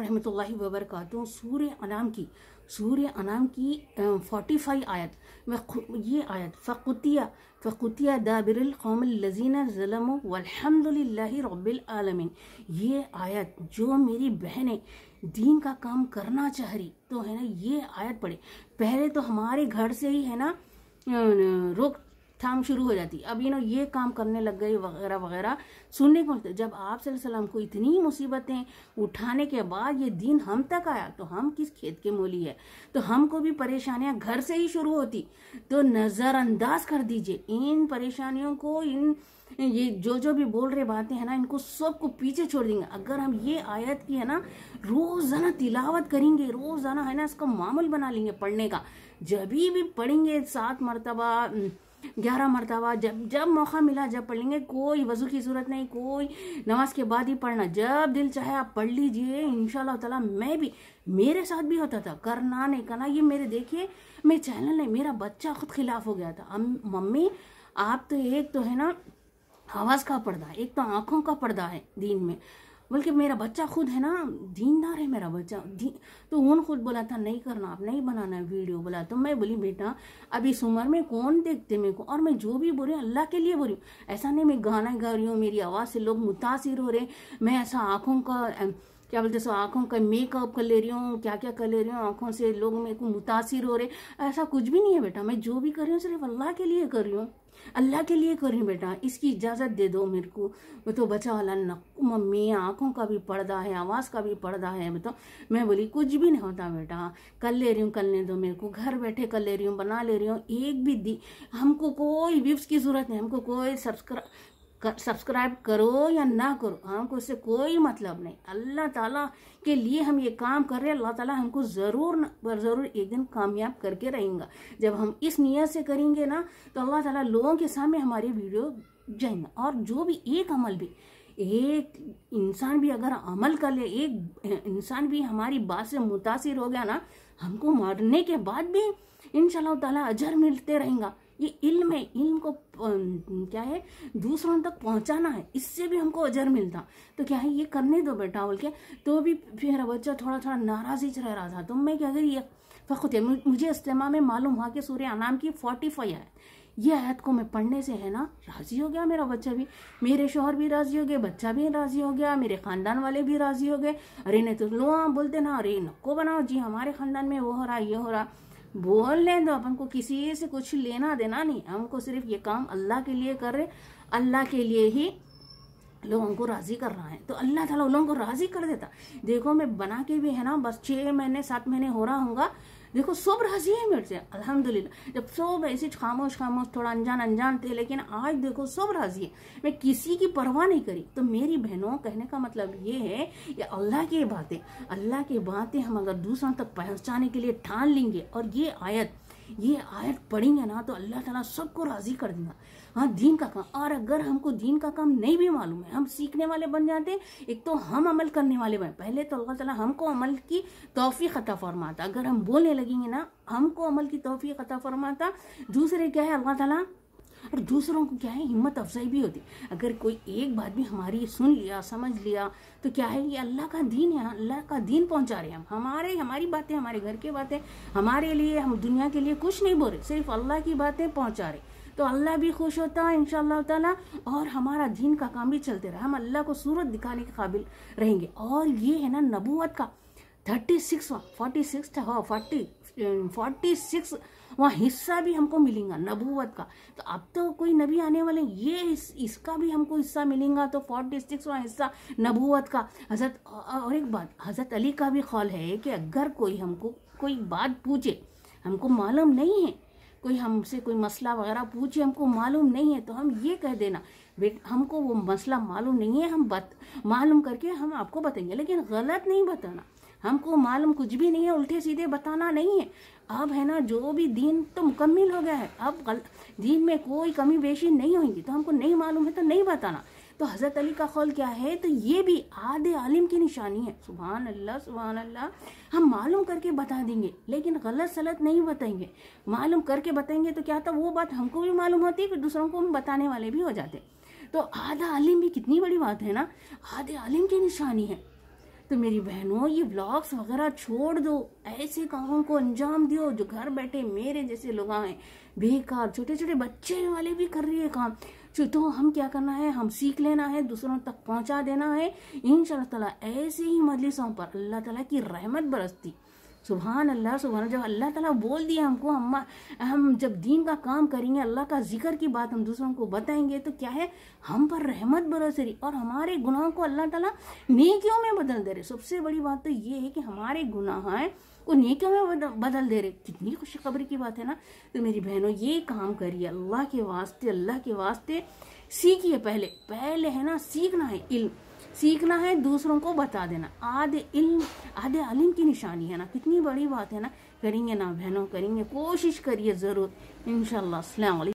रहमतुल्लाहि व बरकातुहू। सूर्य अनाम की 45 आयत में ये आयत फ़कुतिया दाबिरुल कौमिल लज़ीना ज़लमू वल्हम्दुलिल्लाहि रब्बिल आलमीन। ये आयत जो मेरी बहनें दीन का काम करना चाह रही तो है ना, ये आयत पढ़े। पहले तो हमारे घर से ही है ना रोकथाम शुरू हो जाती, अब ये काम करने लग गए वगैरह वगैरह सुनने को मिलता। जब आप सल्लल्लाहु अलैहि वसल्लम को इतनी मुसीबतें उठाने के बाद ये दीन हम तक आया तो हम किस खेत के मूली है, तो हमको भी परेशानियां घर से ही शुरू होती। तो नजरअंदाज कर दीजिए इन परेशानियों को, ये जो भी बोल रहे बातें है ना, इनको सबको पीछे छोड़ देंगे अगर हम ये आयत की है ना रोजाना तिलावत करेंगे, रोजाना है ना इसका मामूल बना लेंगे पढ़ने का। जब भी पढ़ेंगे 7 मरतबा 11 मरतबा, जब मौका मिला जब पढ़ लेंगे। कोई वजू की जरूरत नहीं, कोई नमाज के बाद ही पढ़ना, जब दिल चाहे आप पढ़ लीजिए इंशाल्लाह ताला। मेरे साथ भी होता था, करना नहीं करना। ये मेरे देखिए मैं चैनल नहीं, मेरा बच्चा खुद खिलाफ हो गया था। मम्मी आप तो एक तो है ना आवाज का पर्दा है, एक तो आंखों का पर्दा है दीन में, बल्कि मेरा बच्चा खुद है ना दीनदार है मेरा बच्चा। तो उन खुद बोला था नहीं करना, आप नहीं बनाना वीडियो बोला। तो मैं बोली बेटा अब इस उम्र में कौन देखते मेरे को, और मैं जो भी बोल रही हूँ अल्लाह के लिए बोल रही हूँ। ऐसा नहीं मैं गाना गा रही हूँ, मेरी आवाज से लोग मुतासिर हो रहे, मैं ऐसा आंखों का क्या बोलते सो आंखों का मेकअप कर ले रही हूँ, क्या क्या कर ले रही हूँ, आंखों से लोग मेरे को मुतासिर हो रहे, ऐसा कुछ भी नहीं है बेटा। मैं जो भी कर रही हूँ सिर्फ अल्लाह के लिए कर रही हूँ, अल्लाह के लिए कर रही हूँ बेटा, इसकी इजाजत दे दो मेरे को। वो तो बचा वाला न मम्मी आंखों का भी पर्दा है, आवाज का भी पर्दा है। बताओ मैं बोली कुछ भी नहीं होता बेटा, कर ले रही हूँ, करने दो मेरे को, घर बैठे कर ले रही हूँ, बना ले रही हूँ। एक भी हमको कोई व्यूज की जरूरत नहीं, हमको कोई सब्सक्राइब करो या ना करो, हमको इससे कोई मतलब नहीं। अल्लाह ताला के लिए हम ये काम कर रहे हैं, अल्लाह ताला हमको जरूर एक दिन कामयाब करके रहेंगे। जब हम इस नियत से करेंगे ना तो अल्लाह ताला लोगों के सामने हमारे वीडियो जाएंगे। और जो भी एक अमल भी, एक इंसान भी अगर अमल कर ले, एक इंसान भी हमारी बात से मुतासिर हो गया ना, हमको मरने के बाद भी इंशाल्लाह ताला अजर मिलते रहेगा। ये इल्म है, इल्म को क्या है दूसरों तक पहुंचाना है, इससे भी हमको अजर मिलता। तो क्या है ये करने दो बेटा बोल के। तो भी फिर बच्चा थोड़ा नाराज ही रह रहा था। तो मैं क्या करी, फ़क़ुत मुझे इस्तेमाल में मालूम हुआ कि सूर्य अनाम की 45 है। ये आयत को मैं पढ़ने से है ना राजी हो गया मेरा बच्चा भी, मेरे शोहर भी राजी हो गए, बच्चा भी राजी हो गया, मेरे खानदान वाले भी राजी हो गए। अरे नहीं तो लोग बोलते ना अरे नको बनाओ जी, हमारे खानदान में वो हो रहा ये हो रहा, बोलने दो, अपन को किसी से कुछ लेना देना नहीं। हमको सिर्फ ये काम अल्लाह के लिए कर रहे, अल्लाह के लिए ही लोगों को राजी कर रहा है, तो अल्लाह ताला लोगों को राजी कर देता। देखो मैं बना के भी है ना बस 6 महीने 7 महीने हो रहा होगा, देखो सब राजी है मेरे से अल्हम्दुलिल्लाह। जब सब ऐसे खामोश थोड़ा अनजान थे, लेकिन आज देखो सब राजी है, मैं किसी की परवाह नहीं करी। तो मेरी बहनों कहने का मतलब ये है कि अल्लाह की बातें हम अगर दूसरों तक पहुंचाने के लिए ठान लेंगे और ये आयत पढ़ेंगे ना तो अल्लाह ताला सबको राजी कर देगा। हाँ दीन का काम, और अगर हमको दीन का काम नहीं भी मालूम है, हम सीखने वाले बन जाते हैं, एक तो हम अमल करने वाले बने। पहले तो अल्लाह ताला हमको अमल की तौफीक अता फरमाता, अगर हम बोलने लगेंगे ना हमको अमल की तौफीक अता फरमाता। दूसरे क्या है अल्लाह ताला, और दूसरों को क्या है हिम्मत अफजाई भी होती। अगर कोई एक बात भी हमारी सुन लिया समझ लिया तो क्या है ये अल्लाह का दीन है, अल्लाह का दीन पहुंचा रहे हैं हम। हमारी बातें, हमारे घर की बातें, हमारे लिए, हम दुनिया के लिए कुछ नहीं बोल रहे, सिर्फ अल्लाह की बातें पहुंचा रहे। तो अल्लाह भी खुश होता है इंशाअल्लाह ताला, और हमारा दीन का काम भी चलते रहा, हम अल्लाह को सूरत दिखाने के काबिल रहेंगे। और ये है ना नबूवत का 46 वहाँ हिस्सा भी हमको मिलेगा नबूवत का। तो अब तो कोई नबी आने वाले, ये इसका भी हमको हिस्सा मिलेगा। तो 46वां हिस्सा नबूवत का। और एक बात हजरत अली का भी ख्याल है कि अगर कोई हमको कोई बात पूछे, हमको मालूम नहीं है, कोई हमसे कोई मसला वगैरह पूछे हमको मालूम नहीं है, तो हम ये कह देना हमको वो मसला मालूम नहीं है, हम मालूम करके हम आपको बताएंगे, लेकिन गलत नहीं बताना। हमको मालूम कुछ भी नहीं है, उल्टे सीधे बताना नहीं है। अब है ना जो भी दीन तो मुकम्मिल हो गया है, अब दीन में कोई कमी बेशी नहीं होगी, तो हमको नहीं मालूम है तो नहीं बताना। तो हजरत अली का कौल क्या है, तो ये भी आधे आलिम की निशानी है। सुभान अल्लाह सुभान अल्लाह। हम मालूम करके बता देंगे लेकिन गलत सलत नहीं बताएंगे। मालूम करके बताएंगे तो क्या था वो बात हमको भी मालूम होती, फिर दूसरों को हम बताने वाले भी हो जाते। तो आधा आलिम भी कितनी बड़ी बात है ना, आधे आलिम की निशानी है। तो मेरी बहनों ये व्लॉग्स वगैरह छोड़ दो, ऐसे कामों को अंजाम दो जो घर बैठे मेरे जैसे लोग हैं बेकार, छोटे छोटे बच्चे वाले भी कर रही है काम। तो हम क्या करना है, हम सीख लेना है, दूसरों तक पहुंचा देना है। इंशाअल्लाह ताला ऐसे ही मजलिसों पर अल्लाह ताला की रहमत बरसती। सुभान अल्लाह सुभान। जब अल्लाह ताला बोल दिया हमको, हम जब दीन का काम करेंगे, अल्लाह का जिक्र की बात हम दूसरों को बताएंगे, तो क्या है, हम पर रहमत बरस रही और हमारे गुनाहों को अल्लाह ताला नेकियों में बदल दे रहे। सबसे बड़ी बात तो ये है कि हमारे गुनाह हैं वो नेकियों में बदल दे रहे। कितनी खुशखबरी की बात है ना। तो मेरी बहनों ये काम करिए अल्लाह के वास्ते, अल्लाह के वास्ते सीखिए। पहले है ना सीखना है, इल्म सीखना है, दूसरों को बता देना। आधे इल्म की निशानी है ना। कितनी बड़ी बात है ना। करेंगे ना बहनों, करेंगे, कोशिश करिए जरूर इंशाअल्लाह। अस्सलाम वालेकुम।